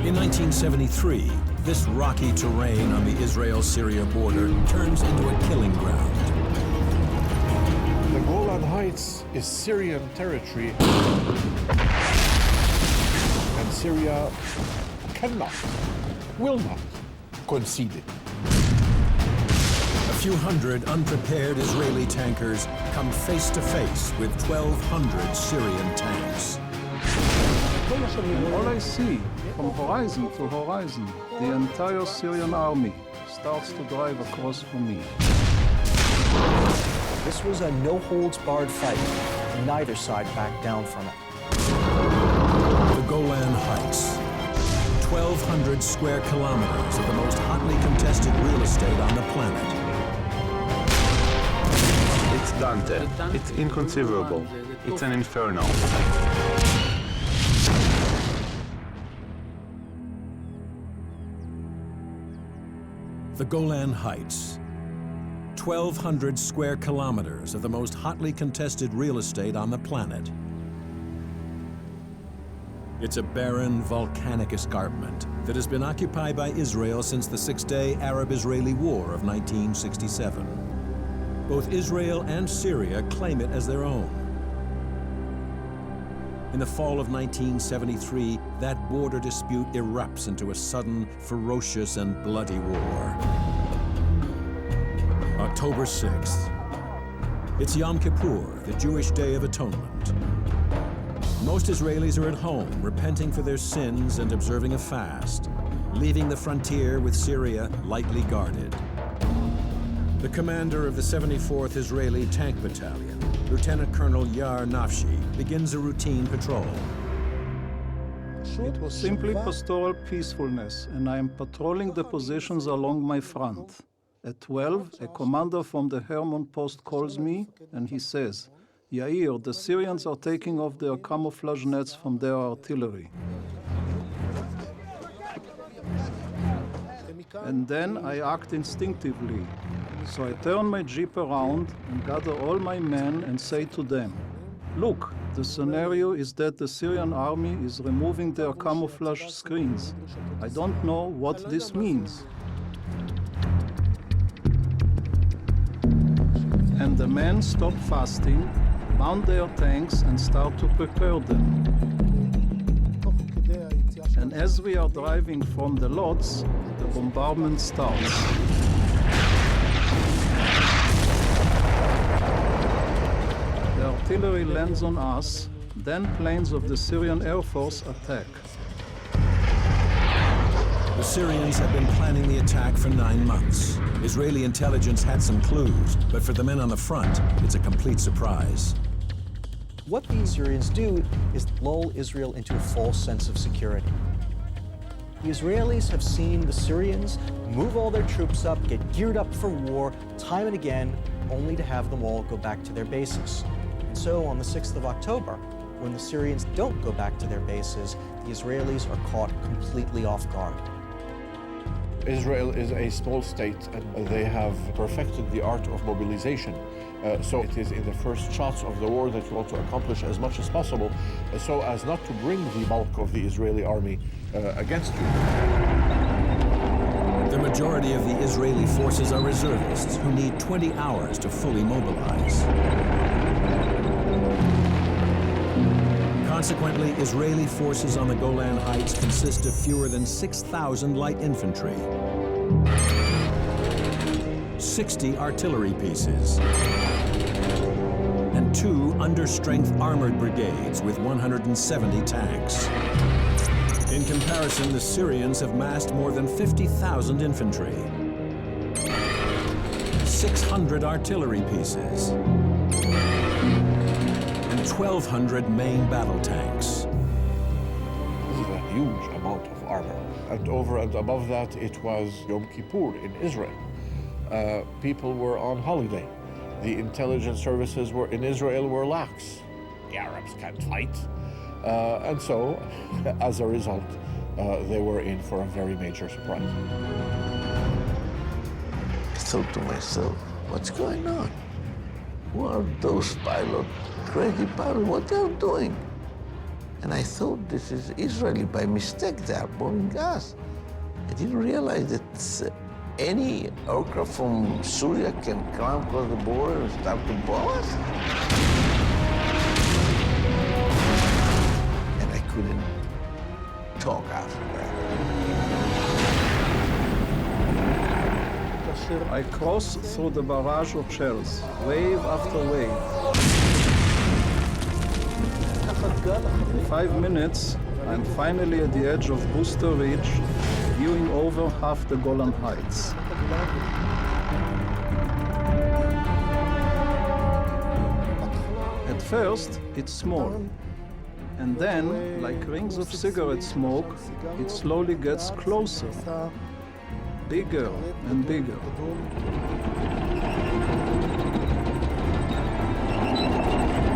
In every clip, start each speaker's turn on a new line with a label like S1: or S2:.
S1: In 1973, this rocky terrain on the Israel-Syria border turns into a killing ground.
S2: The Golan Heights is Syrian territory, and Syria cannot, will not concede it.
S1: A few hundred unprepared Israeli tankers come face to face with 1,200 Syrian tanks.
S3: And all I see, from horizon to horizon, the entire Syrian army starts to drive across from me.
S4: This was a no-holds-barred fight. Neither side backed down from it.
S1: The Golan Heights. 1,200 square kilometers of the most hotly contested real estate on the planet.
S5: It's Dante. It's inconceivable. It's an inferno.
S1: The Golan Heights. 1,200 square kilometers of the most hotly contested real estate on the planet. It's a barren, volcanic escarpment that has been occupied by Israel since the Six-Day Arab-Israeli War of 1967. Both Israel and Syria claim it as their own. In the fall of 1973, that border dispute erupts into a sudden, ferocious, and bloody war. October 6th. It's Yom Kippur, the Jewish Day of Atonement. Most Israelis are at home, repenting for their sins and observing a fast, leaving the frontier with Syria lightly guarded. The commander of the 74th Israeli Tank Battalion, Lieutenant Colonel Yar Nafshi, begins a routine patrol.
S3: It was simply pastoral peacefulness, and I am patrolling the positions along my front. At 12, a commander from the Hermon post calls me, and he says, "Yair, the Syrians are taking off their camouflage nets from their artillery." And then I act instinctively. So I turn my jeep around and gather all my men and say to them, "Look, the scenario is that the Syrian army is removing their camouflage screens. I don't know what this means." And the men stop fasting, mount their tanks, and start to prepare them. And as we are driving from the lots, the bombardment starts. The artillery lands on us, then planes of the Syrian Air Force attack.
S1: The Syrians have been planning the attack for 9 months. Israeli intelligence had some clues, but for the men on the front, it's a complete surprise.
S4: What these Syrians do is lull Israel into a false sense of security. The Israelis have seen the Syrians move all their troops up, get geared up for war, time and again, only to have them all go back to their bases. And so on the 6th of October, when the Syrians don't go back to their bases, the Israelis are caught completely off guard.
S2: Israel is a small state, and they have perfected the art of mobilization. So it is in the first shots of the war that you want to accomplish as much as possible, so as not to bring the bulk of the Israeli army against you.
S1: The majority of the Israeli forces are reservists who need 20 hours to fully mobilize. Consequently, Israeli forces on the Golan Heights consist of fewer than 6,000 light infantry, 60 artillery pieces, and 2 under-strength armored brigades with 170 tanks. In comparison, the Syrians have massed more than 50,000 infantry, 600 artillery pieces, and 1,200 main battle tanks.
S2: This is a huge amount of armor. And over and above that, it was Yom Kippur in Israel. People were on holiday. The intelligence services in Israel were lax. The Arabs can't fight. And so, as a result, they were in for a very major surprise.
S6: I thought to myself, what's going on? Who are those pilots, crazy pilots, what they're doing? And I thought this is Israeli. By mistake, they are bombing us. I didn't realize that any aircraft from Syria can come across the border and start to bomb us. And I couldn't talk after that.
S3: I cross through the barrage of shells, wave after wave. In 5 minutes, I'm finally at the edge of Booster Ridge, viewing over half the Golan Heights. At first, it's small. And then, like rings of cigarette smoke, it slowly gets closer, bigger and bigger.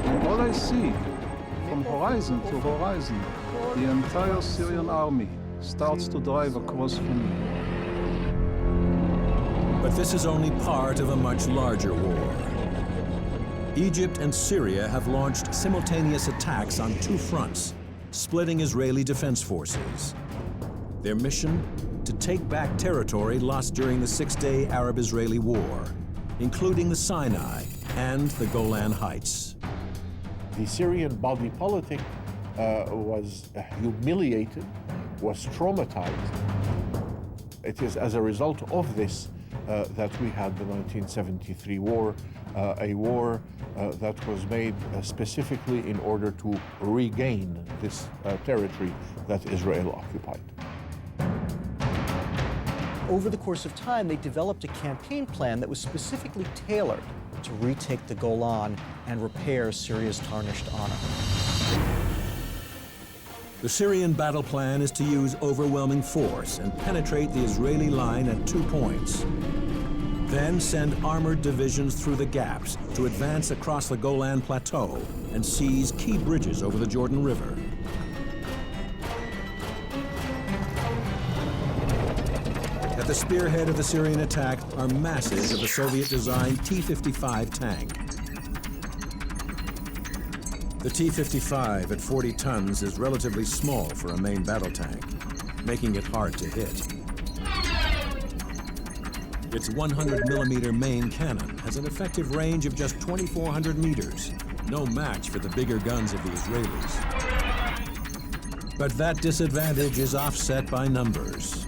S3: And all I see, from horizon to horizon, the entire Syrian army starts to drive across from me.
S1: But this is only part of a much larger war. Egypt and Syria have launched simultaneous attacks on 2 fronts, splitting Israeli defense forces. Their mission? To take back territory lost during the 6-day Arab-Israeli War, including the Sinai and the Golan Heights.
S2: The Syrian body politic was humiliated, was traumatized. It is as a result of this that we had the 1973 war, a war that was made specifically in order to regain this territory that Israel occupied.
S4: Over the course of time, they developed a campaign plan that was specifically tailored to retake the Golan and repair Syria's tarnished honor.
S1: The Syrian battle plan is to use overwhelming force and penetrate the Israeli line at 2 points. Then send armored divisions through the gaps to advance across the Golan Plateau and seize key bridges over the Jordan River. At the spearhead of the Syrian attack are masses of the Soviet-designed T-55 tank. The T-55 at 40 tons is relatively small for a main battle tank, making it hard to hit. Its 100-millimeter main cannon has an effective range of just 2,400 meters, no match for the bigger guns of the Israelis. But that disadvantage is offset by numbers.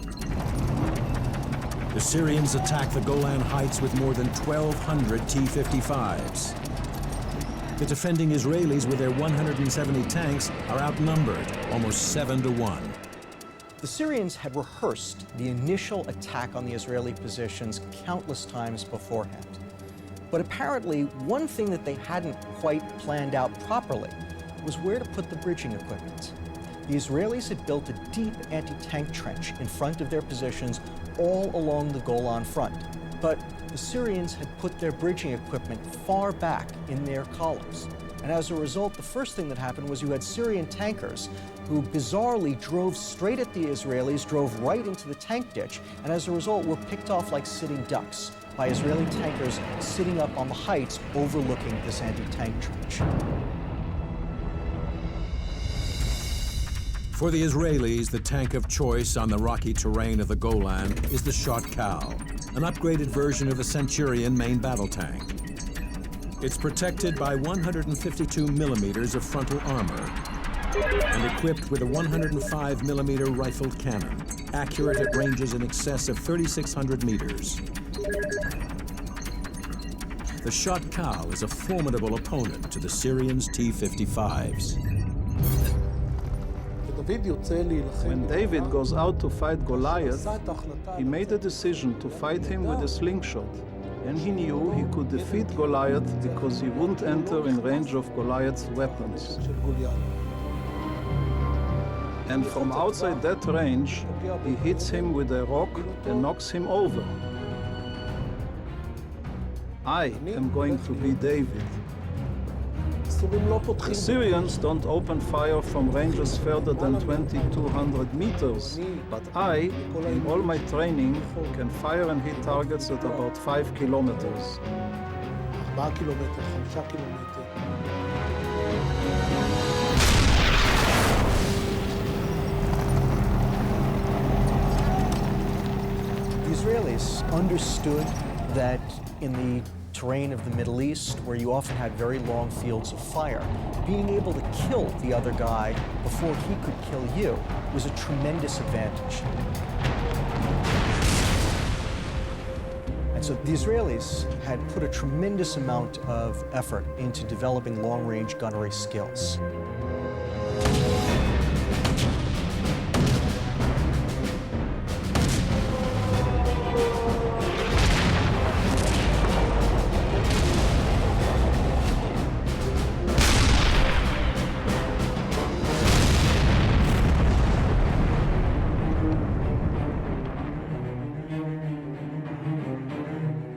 S1: The Syrians attack the Golan Heights with more than 1,200 T-55s. The defending Israelis with their 170 tanks are outnumbered almost 7 to 1.
S4: The Syrians had rehearsed the initial attack on the Israeli positions countless times beforehand. But apparently, one thing that they hadn't quite planned out properly was where to put the bridging equipment. The Israelis had built a deep anti-tank trench in front of their positions all along the Golan front. But the Syrians had put their bridging equipment far back in their columns. And as a result, the first thing that happened was you had Syrian tankers who bizarrely drove straight at the Israelis, drove right into the tank ditch, and as a result were picked off like sitting ducks by Israeli tankers sitting up on the heights overlooking this anti-tank trench.
S1: For the Israelis, the tank of choice on the rocky terrain of the Golan is the Shotkal, an upgraded version of the Centurion main battle tank. It's protected by 152 millimeters of frontal armor and equipped with a 105 millimeter rifled cannon, accurate at ranges in excess of 3,600 meters. The Shotkal is a formidable opponent to the Syrians' T-55s.
S3: When David goes out to fight Goliath, he made a decision to fight him with a slingshot. And he knew he could defeat Goliath because he wouldn't enter in range of Goliath's weapons. And from outside that range, he hits him with a rock and knocks him over. I am going to be David. The Syrians don't open fire from ranges further than 2,200 meters, but I, in all my training, can fire and hit targets at about 5 kilometers.
S4: Israelis understood that in the terrain of the Middle East, where you often had very long fields of fire, being able to kill the other guy before he could kill you was a tremendous advantage. And so the Israelis had put a tremendous amount of effort into developing long-range gunnery skills.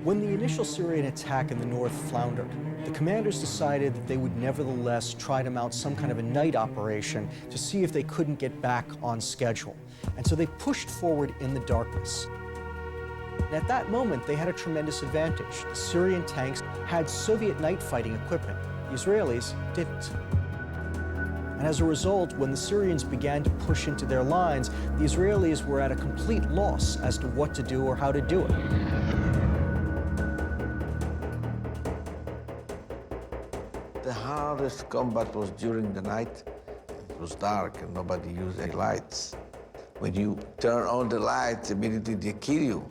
S4: When the initial Syrian attack in the north floundered, the commanders decided that they would nevertheless try to mount some kind of a night operation to see if they couldn't get back on schedule. And so they pushed forward in the darkness. And at that moment, they had a tremendous advantage. The Syrian tanks had Soviet night fighting equipment. The Israelis didn't. And as a result, when the Syrians began to push into their lines, the Israelis were at a complete loss as to what to do or how to do it.
S6: The hardest combat was during the night. It was dark and nobody used any lights. When you turn on the lights, immediately they kill you.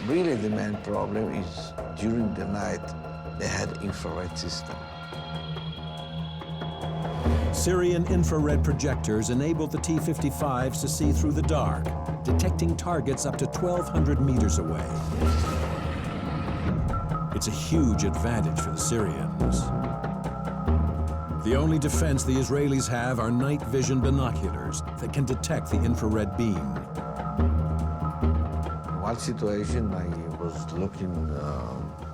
S6: Really, the main problem is during the night, they had infrared system.
S1: Syrian infrared projectors enabled the T-55s to see through the dark, detecting targets up to 1,200 meters away. It's a huge advantage for the Syrians. The only defense the Israelis have are night vision binoculars that can detect the infrared beam.
S6: One situation, I was looking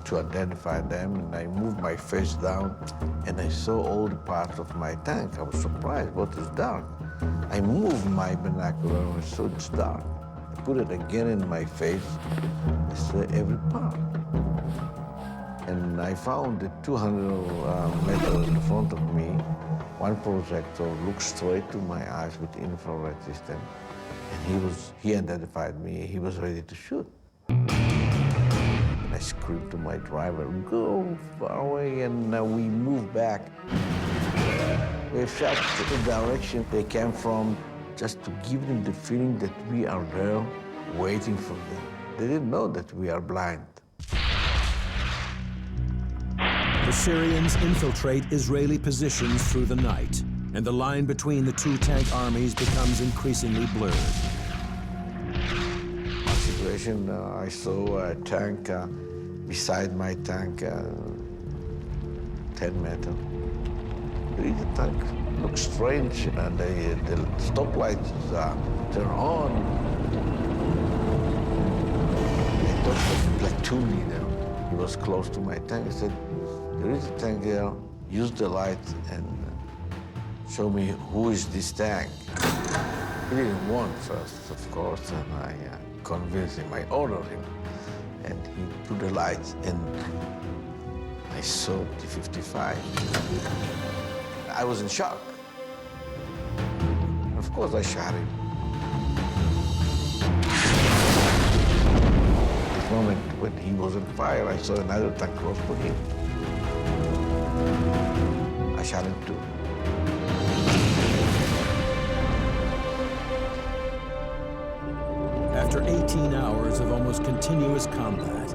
S6: to identify them, and I moved my face down, and I saw all the parts of my tank. I was surprised, what is dark? I moved my binocular, and I saw it's dark. I put it again in my face, I saw every part. And I and the 200 meters in front of me, one projector looked straight to my eyes with infrared system. And he identified me, he was ready to shoot. And I screamed to my driver, go far away, and we moved back. We shot to the direction they came from, just to give them the feeling that we are there waiting for them. They didn't know that we are blind.
S1: The Syrians infiltrate Israeli positions through the night, and the line between the two tank armies becomes increasingly blurred.
S6: One situation, I saw a tank beside my tank, 10 meters. The tank looked strange, and the stoplights turn on. I thought the platoon leader, he was close to my tank. I said, there is a tank there, use the light and show me who is this tank. He didn't want first, of course, and I convinced him, I ordered him. And he put the lights, and I saw T-55. I was in shock. Of course, I shot him. At the moment when he was on fire, I saw another tank close to him. I shot him too.
S1: After 18 hours of almost continuous combat,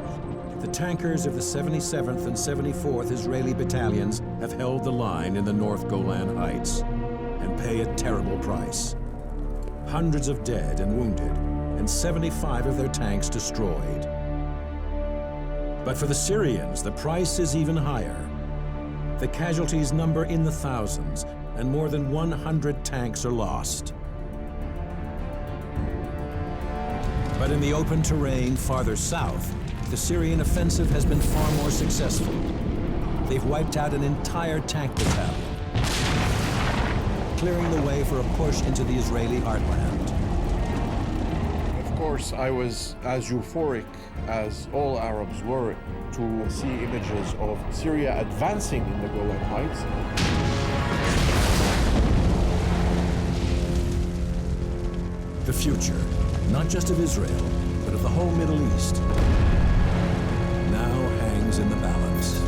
S1: the tankers of the 77th and 74th Israeli battalions have held the line in the North Golan Heights and pay a terrible price. Hundreds of dead and wounded, and 75 of their tanks destroyed. But for the Syrians, the price is even higher. The casualties number in the thousands, and more than 100 tanks are lost. But in the open terrain farther south, the Syrian offensive has been far more successful. They've wiped out an entire tank battalion, clearing the way for a push into the Israeli heartland.
S2: Of course, I was as euphoric as all Arabs were to see images of Syria advancing in the Golan Heights.
S1: The future, not just of Israel, but of the whole Middle East, now hangs in the balance.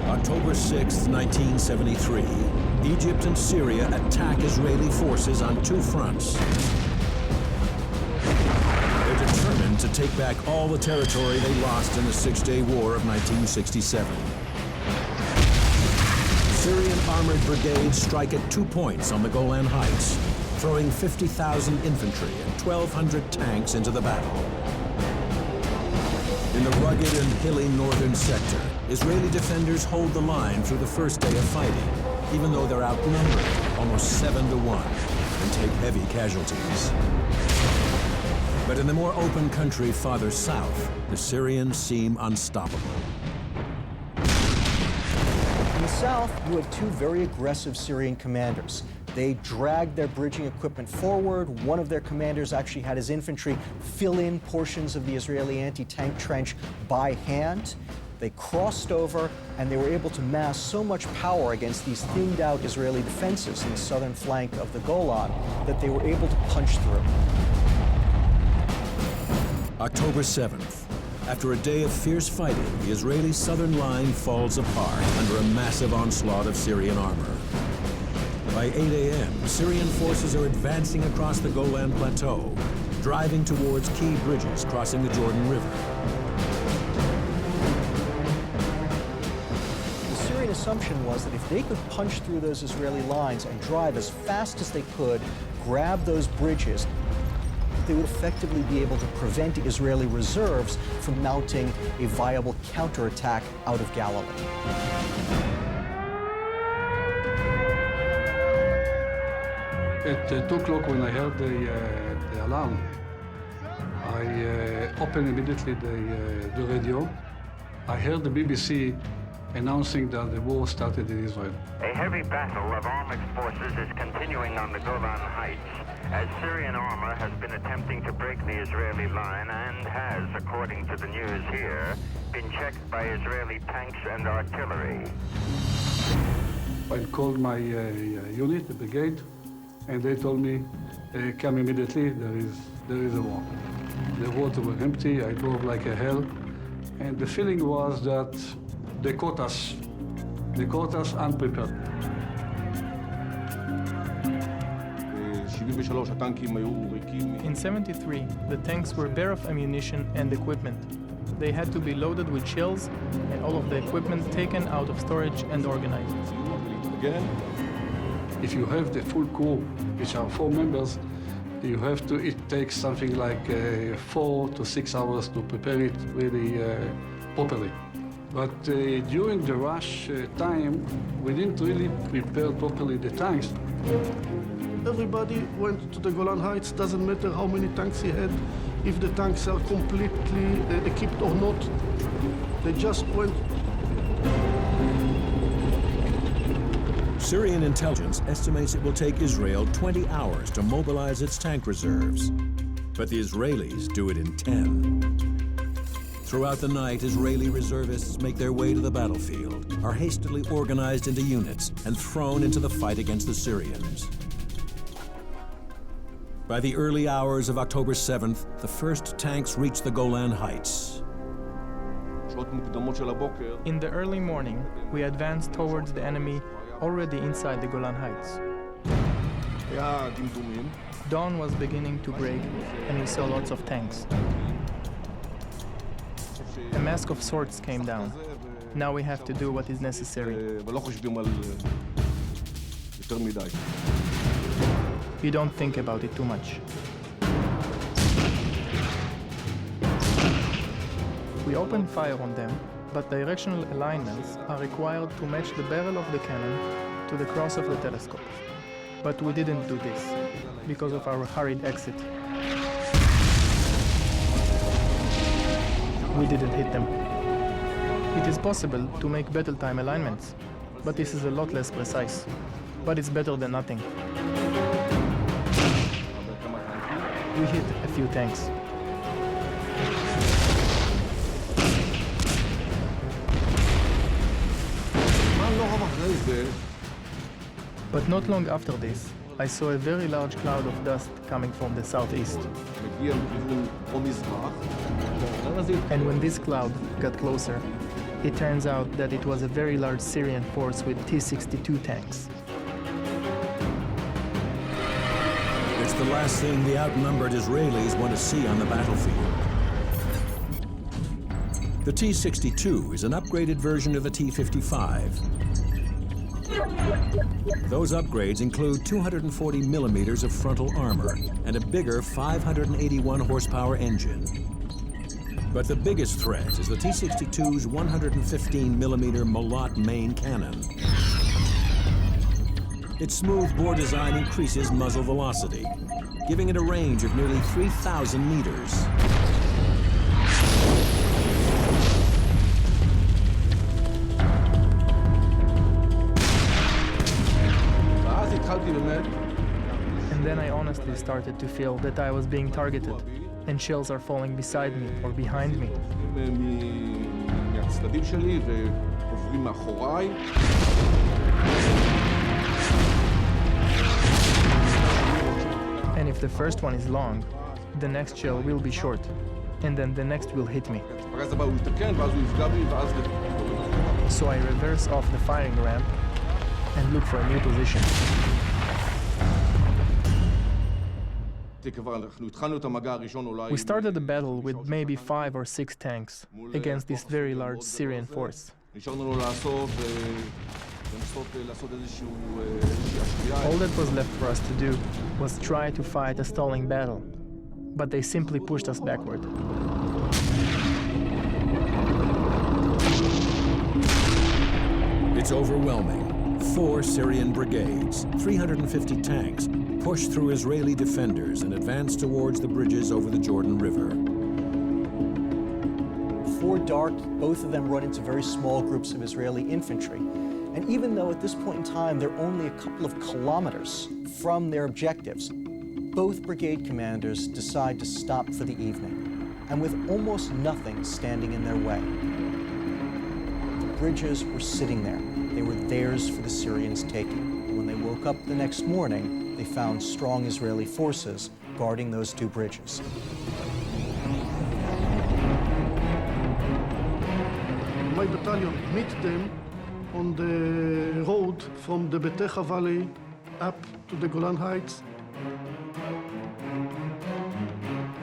S1: October 6, 1973, Egypt and Syria attack Israeli forces on two fronts. They're determined to take back all the territory they lost in the Six-Day War of 1967. Syrian armored brigades strike at 2 points on the Golan Heights, throwing 50,000 infantry and 1,200 tanks into the battle. In the rugged and hilly northern sector, Israeli defenders hold the line through the first day of fighting, even though they're outnumbered almost 7-1 and take heavy casualties. But in the more open country farther south, the Syrians seem unstoppable.
S4: In the south, you had two very aggressive Syrian commanders. They dragged their bridging equipment forward. One of their commanders actually had his infantry fill in portions of the Israeli anti-tank trench by hand. They crossed over, and they were able to mass so much power against these thinned-out Israeli defenses in the southern flank of the Golan that they were able to punch through.
S1: October 7th. After a day of fierce fighting, the Israeli southern line falls apart under a massive onslaught of Syrian armor. By 8 a.m., Syrian forces are advancing across the Golan Plateau, driving towards key bridges crossing the Jordan River.
S4: The Syrian assumption was that if they could punch through those Israeli lines and drive as fast as they could, grab those bridges, they would effectively be able to prevent Israeli reserves from mounting a viable counterattack out of Galilee.
S7: At 2 o'clock, when I heard the alarm, I opened immediately the radio. I heard the BBC announcing that the war started in Israel.
S8: A heavy battle of armed forces is continuing on the Golan Heights, as Syrian armor has been attempting to break the Israeli line and has, according to the news here, been checked by Israeli tanks and artillery.
S7: I called my unit, the brigade, and they told me, come immediately, there is a war. The roads were empty, I drove like a hell, and the feeling was that they caught us unprepared.
S9: In 73, the tanks were bare of ammunition and equipment. They had to be loaded with shells and all of the equipment taken out of storage and organized.
S7: If you have the full crew, which are 4 members, it takes something like 4 to 6 hours to prepare it really properly. But during the rush time, we didn't really prepare properly the tanks.
S10: Everybody went to the Golan Heights, doesn't matter how many tanks he had, if the tanks are completely equipped or not. They just went.
S1: Syrian intelligence estimates it will take Israel 20 hours to mobilize its tank reserves, but the Israelis do it in 10. Throughout the night, Israeli reservists make their way to the battlefield, are hastily organized into units, and thrown into the fight against the Syrians. By the early hours of October 7th, the first tanks reach the Golan Heights.
S9: In the early morning, we advanced towards the enemy already inside the Golan Heights. Dawn was beginning to break, and we saw lots of tanks. A mask of sorts came down. Now we have to do what is necessary. We don't think about it too much. We open fire on them, but directional alignments are required to match the barrel of the cannon to the cross of the telescope. But we didn't do this because of our hurried exit. We didn't hit them. It is possible to make battle time alignments, but this is a lot less precise. But it's better than nothing. We hit a few tanks. But not long after this, I saw a very large cloud of dust coming from the southeast. And when this cloud got closer, it turns out that it was a very large Syrian force with T-62 tanks.
S1: It's the last thing the outnumbered Israelis want to see on the battlefield. The T-62 is an upgraded version of the T-55. Those upgrades include 240 millimeters of frontal armor and a bigger 581 horsepower engine. But the biggest threat is the T-62's 115 millimeter Molot main cannon. Its smooth bore design increases muzzle velocity, giving it a range of nearly 3,000 meters.
S9: And then I honestly started to feel that I was being targeted, and shells are falling beside me or behind me. And if the first one is long, the next shell will be short, and then the next will hit me. So I reverse off the firing ramp and look for a new position. We started the battle with maybe 5 or 6 tanks against this very large Syrian force. All that was left for us to do was try to fight a stalling battle, but they simply pushed us backward.
S1: It's overwhelming. 4 Syrian brigades, 350 tanks, push through Israeli defenders and advance towards the bridges over the Jordan River.
S4: Before dark, both of them run into very small groups of Israeli infantry. And even though at this point in time they're only a couple of kilometers from their objectives, both brigade commanders decide to stop for the evening, and with almost nothing standing in their way. The bridges were sitting there. They were theirs for the Syrians' taking. When they woke up the next morning, they found strong Israeli forces guarding those 2 bridges.
S10: My battalion met them on the road from the Betecha Valley up to the Golan Heights.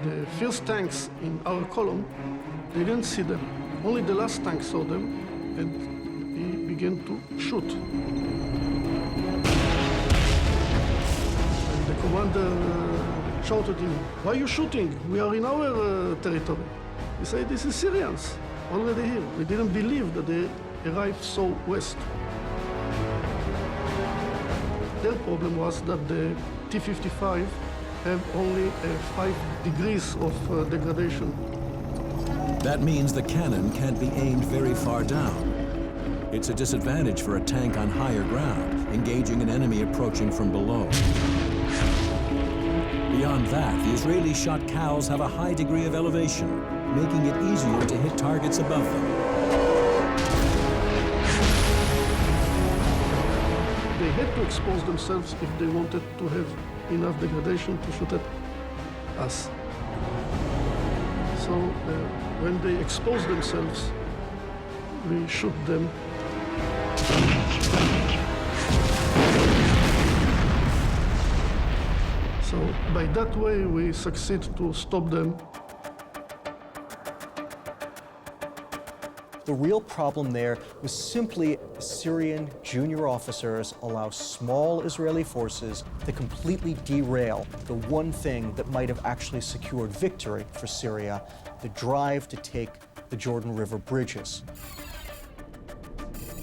S10: The first tanks in our column, they didn't see them. Only the last tank saw them, and he began to shoot. And the commander shouted at him, "Why are you shooting? We are in our territory." He said, "This is Syrians, already here." We didn't believe that they arrived so west. Their problem was that the T-55 have only 5 degrees of degradation.
S1: That means the cannon can't be aimed very far down. It's a disadvantage for a tank on higher ground, engaging an enemy approaching from below. Beyond that, the Israeli shot cows have a high degree of elevation, making it easier to hit targets above them.
S10: They had to expose themselves if they wanted to have enough degradation to shoot at us. So when they expose themselves, we shoot them. So by that way, we succeed to stop them.
S4: The real problem there was simply Syrian junior officers allow small Israeli forces to completely derail the one thing that might have actually secured victory for Syria, the drive to take the Jordan River bridges.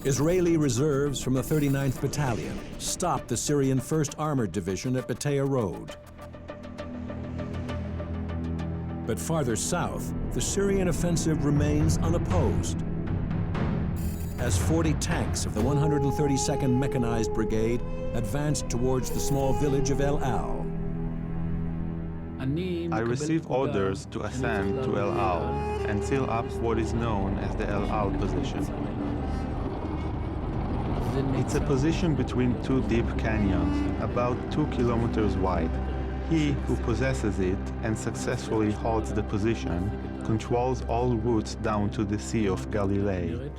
S1: Israeli reserves from the 39th Battalion stopped the Syrian 1st Armored Division at Batea Road. But farther south, the Syrian offensive remains unopposed, as 40 tanks of the 132nd Mechanized Brigade advanced towards the small village of El Al.
S5: I received orders to ascend to El Al and seal up what is known as the El Al position. It's a position between two deep canyons, about 2 kilometers wide. He who possesses it and successfully holds the position controls all routes down to the Sea of Galilee.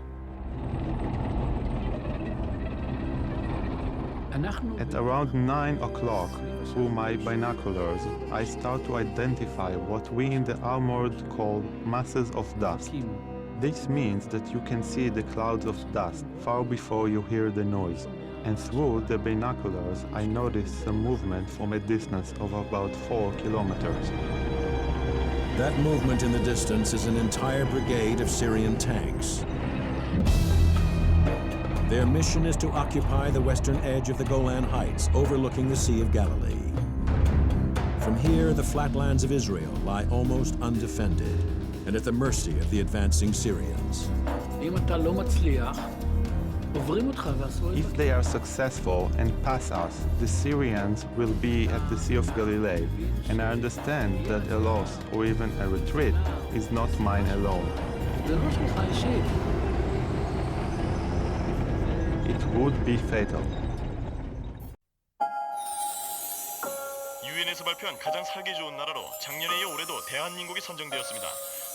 S5: At around 9 o'clock, through my binoculars, I start to identify what we in the armored call masses of dust. This means that you can see the clouds of dust far before you hear the noise. And through the binoculars, I notice some movement from a distance of about 4 kilometers.
S1: That movement in the distance is an entire brigade of Syrian tanks. Their mission is to occupy the western edge of the Golan Heights, overlooking the Sea of Galilee. From here, the flatlands of Israel lie almost undefended and at the mercy of the advancing Syrians.
S5: If they are successful and pass us, the Syrians will be at the Sea of Galilee, and I understand that a loss or even a retreat is not mine alone. It would be fatal.
S11: 유엔에서 발표한 가장 살기 좋은 나라로 작년에 이어 올해도 대한민국이 선정되었습니다.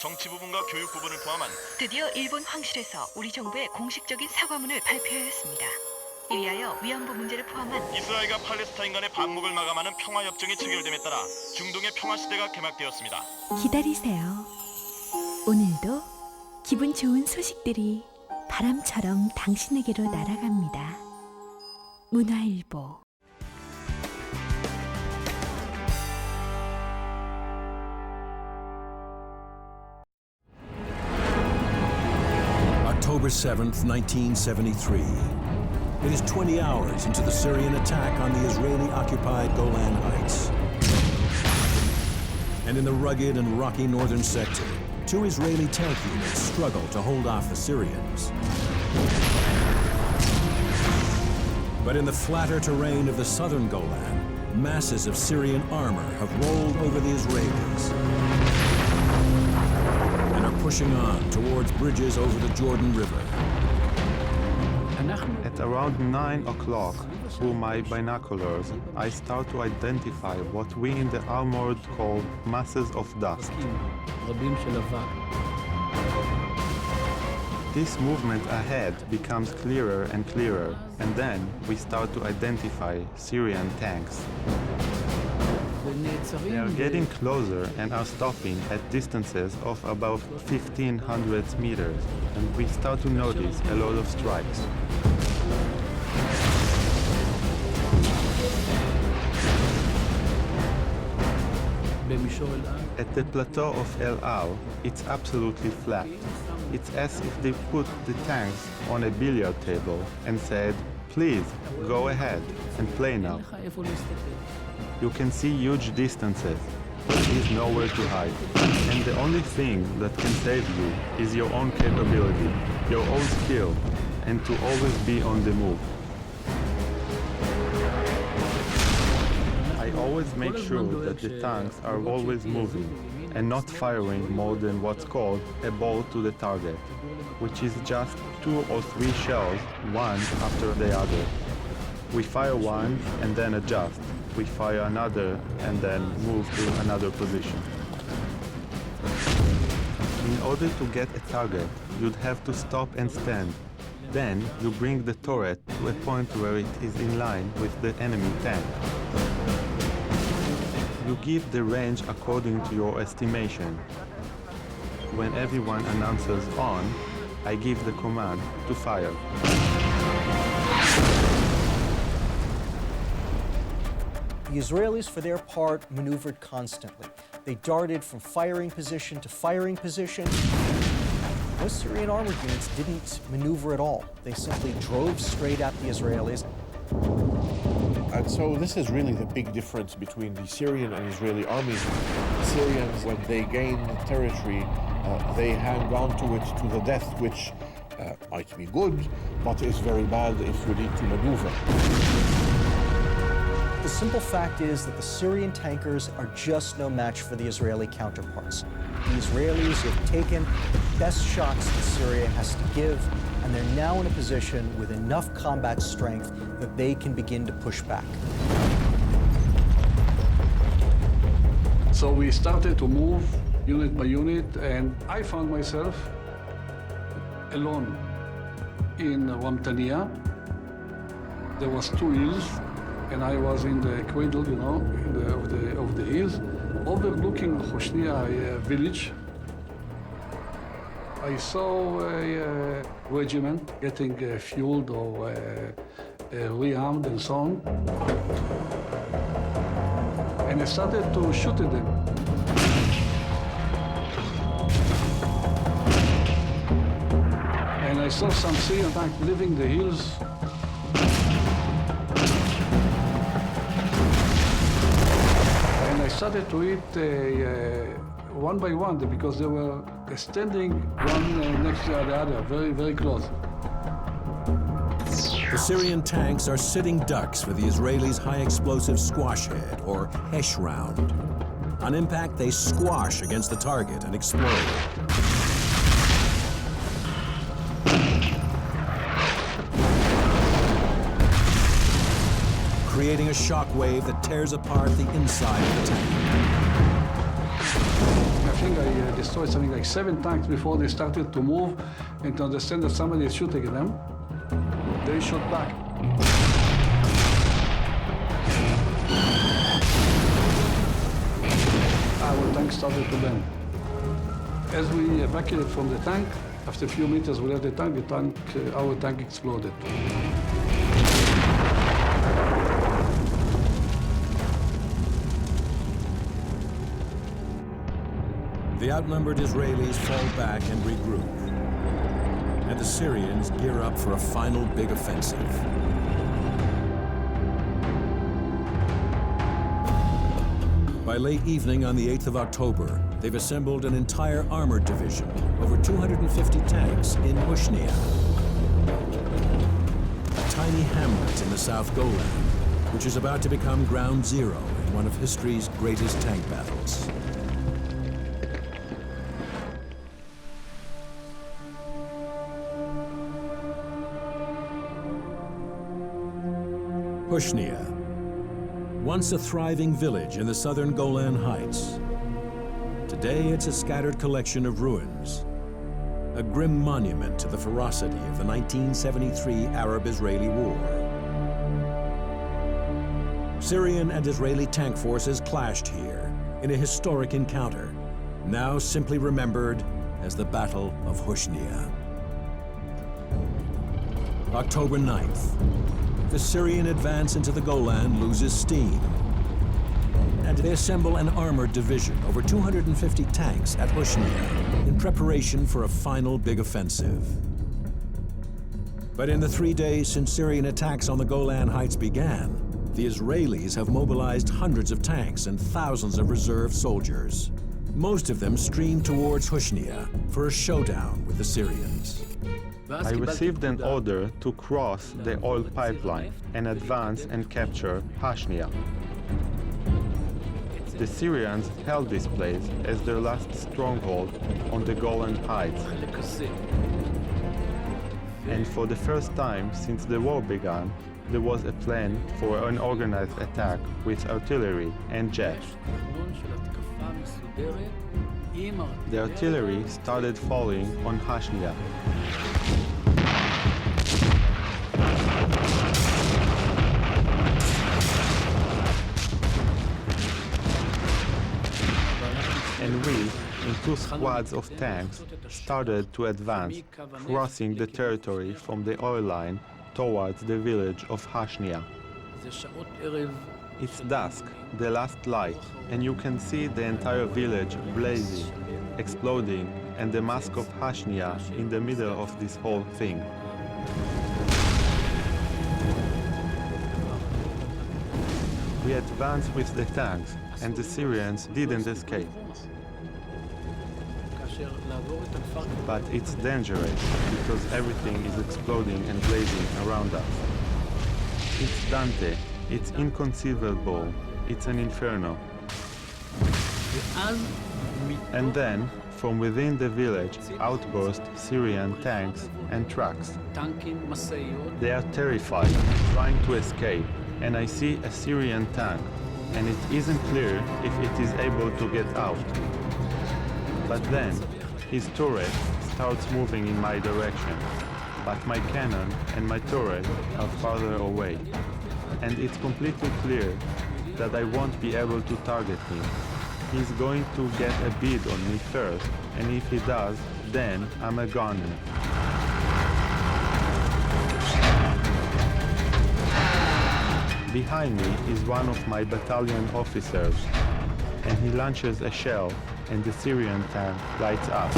S11: 정치 부분과 교육 부분을 포함한
S12: 드디어 일본 황실에서 우리 정부의 공식적인 사과문을 발표하였습니다. 이리하여 위안부 문제를 포함한
S11: 이스라엘과 팔레스타인 간의 반목을 마감하는 평화협정이 체결됨에 따라 중동의 평화시대가 개막되었습니다.
S13: 기다리세요. 오늘도 기분 좋은 소식들이 바람처럼 당신에게로 날아갑니다. 문화일보.
S1: October 7th, 1973. It is 20 hours into the Syrian attack on the Israeli-occupied Golan Heights. And in the rugged and rocky northern sector, two Israeli tank units struggle to hold off the Syrians. But in the flatter terrain of the southern Golan, masses of Syrian armor have rolled over the Israelis and are pushing on towards bridges over the Jordan River.
S5: At around 9 o'clock, through my binoculars, I start to identify what we in the armored call masses of dust. This movement ahead becomes clearer and clearer, and then we start to identify Syrian tanks. They are getting closer and are stopping at distances of about 1,500 meters, and we start to notice a lot of strikes. At the plateau of El Al, it's absolutely flat. It's as if they put the tanks on a billiard table and said, "Please, go ahead and play now." You can see huge distances. There is nowhere to hide. And the only thing that can save you is your own capability, your own skill, and to always be on the move. I always make sure that the tanks are always moving and not firing more than what's called a ball to the target, which is just 2 or 3 shells, one after the other. We fire one and then adjust. We fire another and then move to another position. In order to get a target, you'd have to stop and stand. Then you bring the turret to a point where it is in line with the enemy tank. You give the range according to your estimation. When everyone announces on, I give the command to fire.
S4: The Israelis, for their part, maneuvered constantly. They darted from firing position to firing position. Most Syrian armored units didn't maneuver at all. They simply drove straight at the Israelis.
S2: And so this is really the big difference between the Syrian and Israeli armies. The Syrians, when they gain territory, they hang on to it to the death, which might be good, but is very bad if you need to maneuver.
S4: The simple fact is that the Syrian tankers are just no match for the Israeli counterparts. The Israelis have taken the best shots that Syria has to give, and they're now in a position with enough combat strength that they can begin to push back.
S7: So we started to move unit by unit, and I found myself alone in Ramtania. There was 2 hills, and I was in the cradle, you know, of the hills, overlooking Hoshnia village. I saw a regiment getting fueled or rearmed and so on. And I started to shoot at them. And I saw some Syrian tanks leaving the hills. And I started to hit one by one because they were standing one next to the other, very, very close.
S1: The Syrian tanks are sitting ducks for the Israelis' high-explosive squash head, or Hesh round. On impact, they squash against the target and explode. Creating a shock wave that tears apart the inside of the tank.
S7: I think I destroyed something like 7 tanks before they started to move and to understand that somebody is shooting at them. They shot back. Our tank started to bend. As we evacuated from the tank, after a few meters we left the tank, our tank exploded.
S1: The outnumbered Israelis fall back and regroup, and the Syrians gear up for a final big offensive. By late evening on the 8th of October, they've assembled an entire armored division, over 250 tanks in Hoshnia, a tiny hamlet in the South Golan, which is about to become ground zero in one of history's greatest tank battles. Hoshnia, once a thriving village in the southern Golan Heights. Today it's a scattered collection of ruins, a grim monument to the ferocity of the 1973 Arab-Israeli War. Syrian and Israeli tank forces clashed here in a historic encounter, now simply remembered as the Battle of Hoshnia. October 9th. The Syrian advance into the Golan loses steam, and they assemble an armored division, over 250 tanks at Hoshnia, in preparation for a final big offensive. But in the 3 days since Syrian attacks on the Golan Heights began, the Israelis have mobilized hundreds of tanks and thousands of reserve soldiers. Most of them stream towards Hoshnia for a showdown with the Syrians.
S5: I received an order to cross the oil pipeline and advance and capture Hoshnia. The Syrians held this place as their last stronghold on the Golan Heights. And for the first time since the war began, there was a plan for an organized attack with artillery and jets. The artillery started falling on Hoshnia. And we, in 2 squads of tanks, started to advance, crossing the territory from the oil line towards the village of Hoshnia. It's dusk, the last light, and you can see the entire village blazing, exploding, and the mosque of Hoshnia in the middle of this whole thing. We advanced with the tanks, and the Syrians didn't escape. But it's dangerous because everything is exploding and blazing around us. It's Dante, It's inconceivable. It's an inferno. And then, from within the village, outburst Syrian tanks and trucks. They are terrified, trying to escape, and I see a Syrian tank, and it isn't clear if it is able to get out. But then, his turret starts moving in my direction, but my cannon and my turret are farther away, and it's completely clear that I won't be able to target him. He's going to get a bead on me first, and if he does, then I'm a goner. Behind me is one of my battalion officers, and he launches a shell, and the Syrian tank lights up.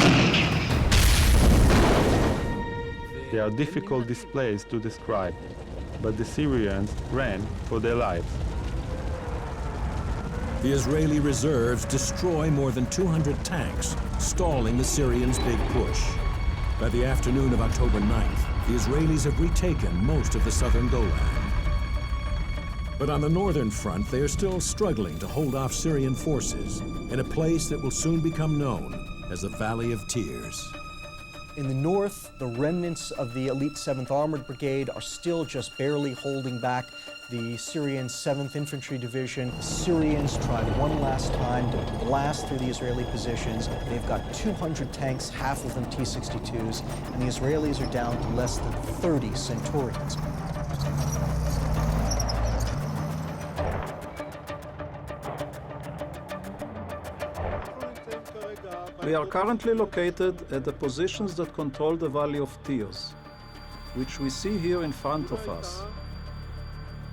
S5: They are difficult displays to describe, but the Syrians ran for their lives.
S1: The Israeli reserves destroy more than 200 tanks, stalling the Syrians' big push. By the afternoon of October 9th, the Israelis have retaken most of the southern Golan. But on the northern front, they are still struggling to hold off Syrian forces in a place that will soon become known as the Valley of Tears.
S4: In the north, the remnants of the elite 7th Armored Brigade are still just barely holding back the Syrian 7th Infantry Division. The Syrians tried one last time to blast through the Israeli positions. They've got 200 tanks, half of them T-62s, and the Israelis are down to less than 30 Centurions.
S3: We are currently located at the positions that control the Valley of Tears, which we see here in front of us.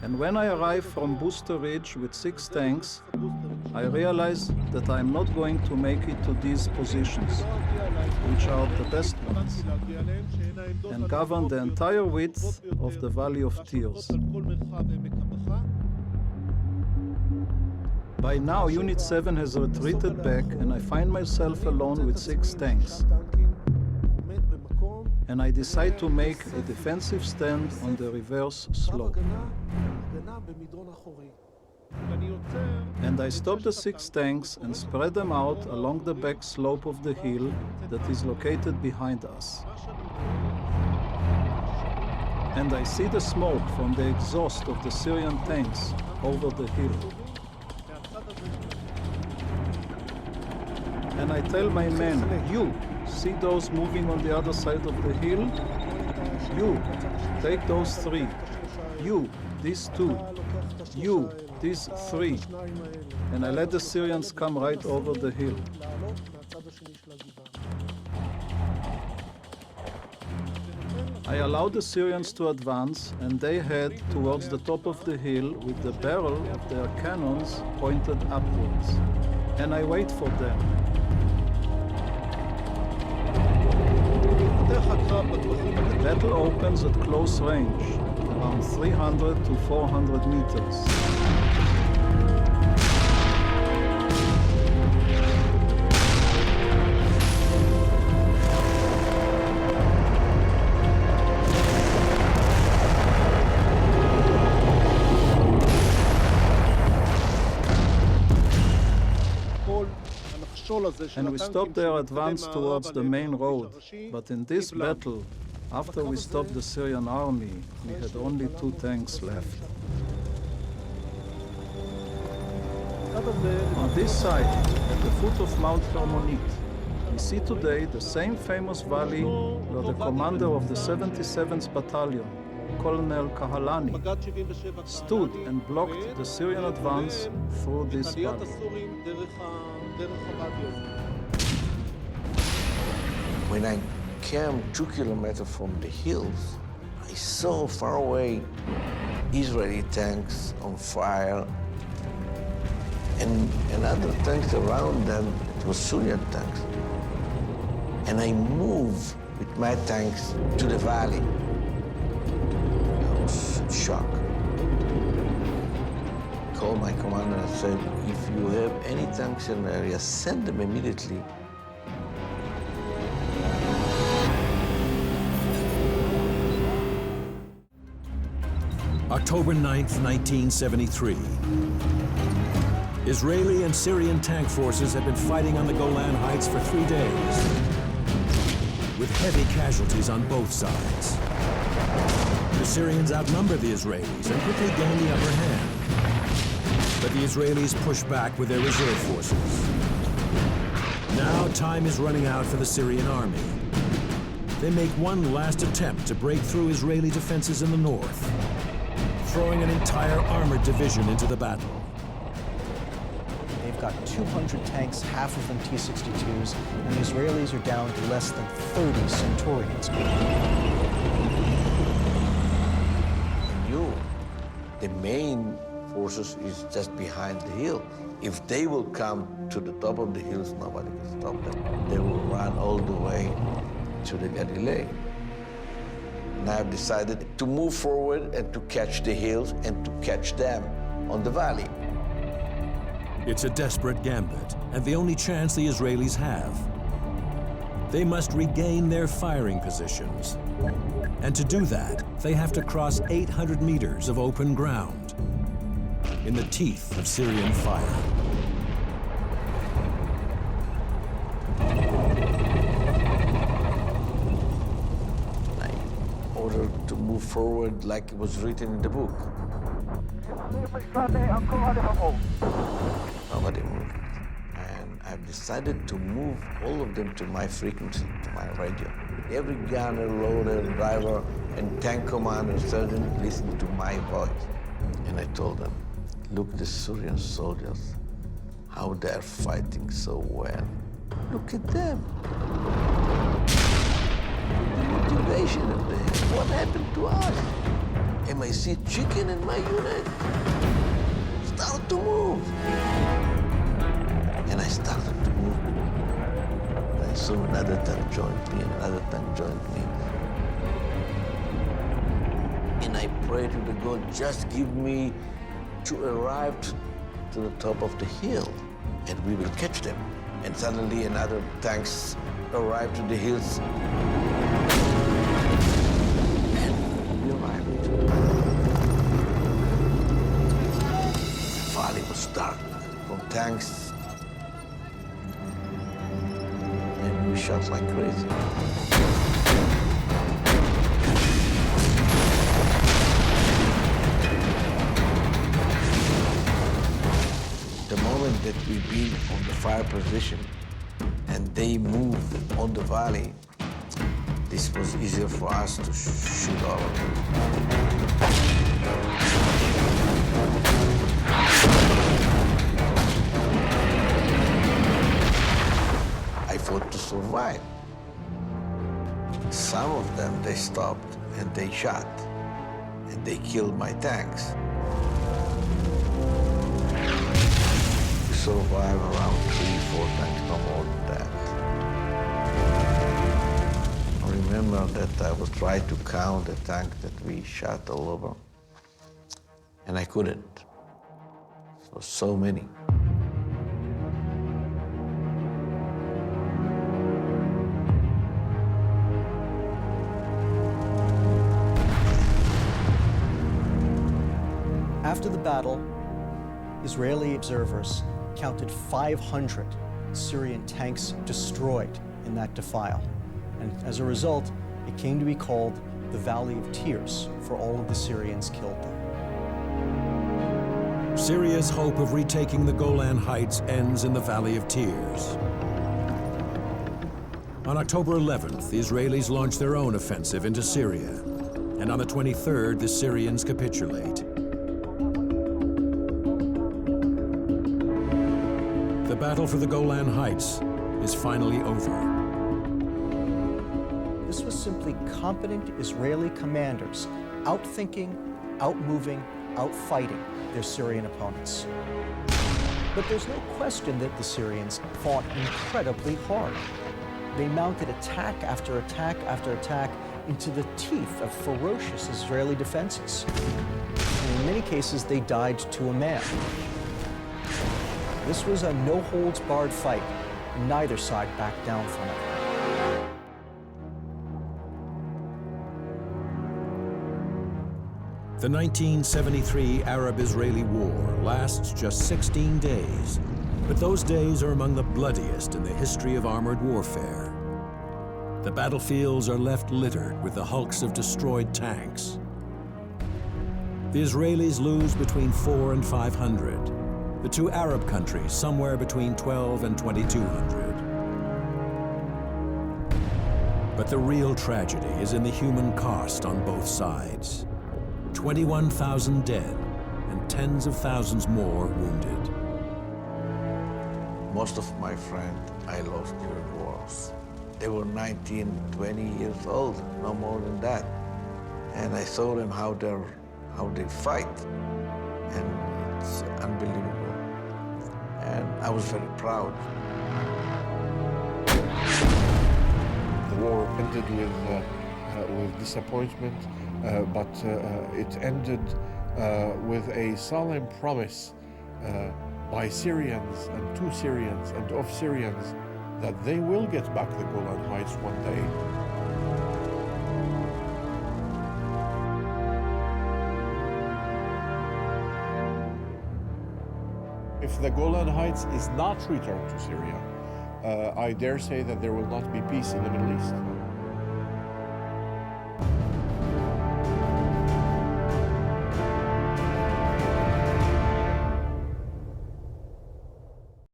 S3: And when I arrive from Booster Ridge with 6 tanks, I realize that I am not going to make it to these positions, which are the best ones, and govern the entire width of the Valley of Tears. By now, Unit 7 has retreated back, and I find myself alone with 6 tanks. And I decide to make a defensive stand on the reverse slope. And I stop the 6 tanks and spread them out along the back slope of the hill that is located behind us. And I see the smoke from the exhaust of the Syrian tanks over the hill. And I tell my men, you, see those moving on the other side of the hill? You, take those 3. You, these 2. You, these 3. And I let the Syrians come right over the hill. I allow the Syrians to advance, and they head towards the top of the hill with the barrel of their cannons pointed upwards. And I wait for them. The battle opens at close range, around 300 to 400 meters. And we stop their advance towards the main road. But in this battle, after we stopped the Syrian army, we had only 2 tanks left. On this side, at the foot of Mount Hermonite, we see today the same famous valley where the commander of the 77th Battalion, Colonel Kahalani, stood and blocked the Syrian advance through this valley.
S6: When I came 2 kilometers from the hills, I saw far away Israeli tanks on fire, and other tanks around them, it was Syrian tanks. And I moved with my tanks to the valley. I was in shock. I called my commander and said, if you have any tanks in the area, send them immediately.
S1: October 9th, 1973. Israeli and Syrian tank forces had been fighting on the Golan Heights for 3 days, with heavy casualties on both sides. The Syrians outnumbered the Israelis and quickly gained the upper hand. But the Israelis pushed back with their reserve forces. Now time is running out for the Syrian army. They make one last attempt to break through Israeli defenses in the north, throwing an entire armored division into the battle.
S4: They've got 200 tanks, half of them T-62s, and the Israelis are down to less than 30 Centurions.
S6: The main forces is just behind the hill. If they will come to the top of the hills, nobody can stop them. They will run all the way to the Galilee. And I have decided to move forward and to catch the hills and to catch them on the valley.
S1: It's a desperate gambit, and the only chance the Israelis have. They must regain their firing positions. And to do that, they have to cross 800 meters of open ground in the teeth of Syrian fire.
S6: I ordered to move forward like it was written in the book. Nobody moved. And I've decided to move all of them to my frequency, to my radio. Every gunner, loader, driver, and tank commander, sergeant listened to my voice. And I told them, look, the Syrian soldiers, how they're fighting so well. Look at them. The motivation of them. What happened to us? Am I see chicken in my unit? Start to move. And I started to move. I saw another tank joined me, and another tank joined me. And I prayed to the God, just give me to arrive to the top of the hill, and we will catch them. And suddenly another tanks arrived to the hills. And we arrived. The valley was dark from tanks. We shot like crazy. The moment that we be on the fire position and they moved on the valley, this was easier for us to shoot all of them. I fought to survive. Some of them, they stopped and they shot, and they killed my tanks. We survived around 3-4 tanks, no more than that. I remember that I was trying to count the tank that we shot all over, and I couldn't. So many.
S4: After the battle, Israeli observers counted 500 Syrian tanks destroyed in that defile. And as a result, it came to be called the Valley of Tears for all of the Syrians killed there.
S1: Syria's hope of retaking the Golan Heights ends in the Valley of Tears. On October 11th, the Israelis launched their own offensive into Syria. And on the 23rd, the Syrians capitulate. The battle for the Golan Heights is finally over.
S4: This was simply competent Israeli commanders outthinking, outmoving, outfighting their Syrian opponents. But there's no question that the Syrians fought incredibly hard. They mounted attack after attack after attack into the teeth of ferocious Israeli defenses. And in many cases, they died to a man. This was a no-holds-barred fight, and neither side backed down from it.
S1: The 1973 Arab-Israeli War lasts just 16 days, but those days are among the bloodiest in the history of armored warfare. The battlefields are left littered with the hulks of destroyed tanks. The Israelis lose between 400 and 500. The two Arab countries somewhere between 12 and 2,200. But the real tragedy is in the human cost on both sides. 21,000 dead and tens of thousands more wounded.
S6: Most of my friends I lost during wars. They were 19, 20 years old, no more than that. And I saw them how they fight, and it's unbelievable. And I was very proud.
S2: The war ended with disappointment, but it ended with a solemn promise by Syrians and to Syrians and of Syrians that they will get back the Golan Heights one day. If the Golan Heights is not returned to Syria, I dare say that there will not be peace in the Middle East.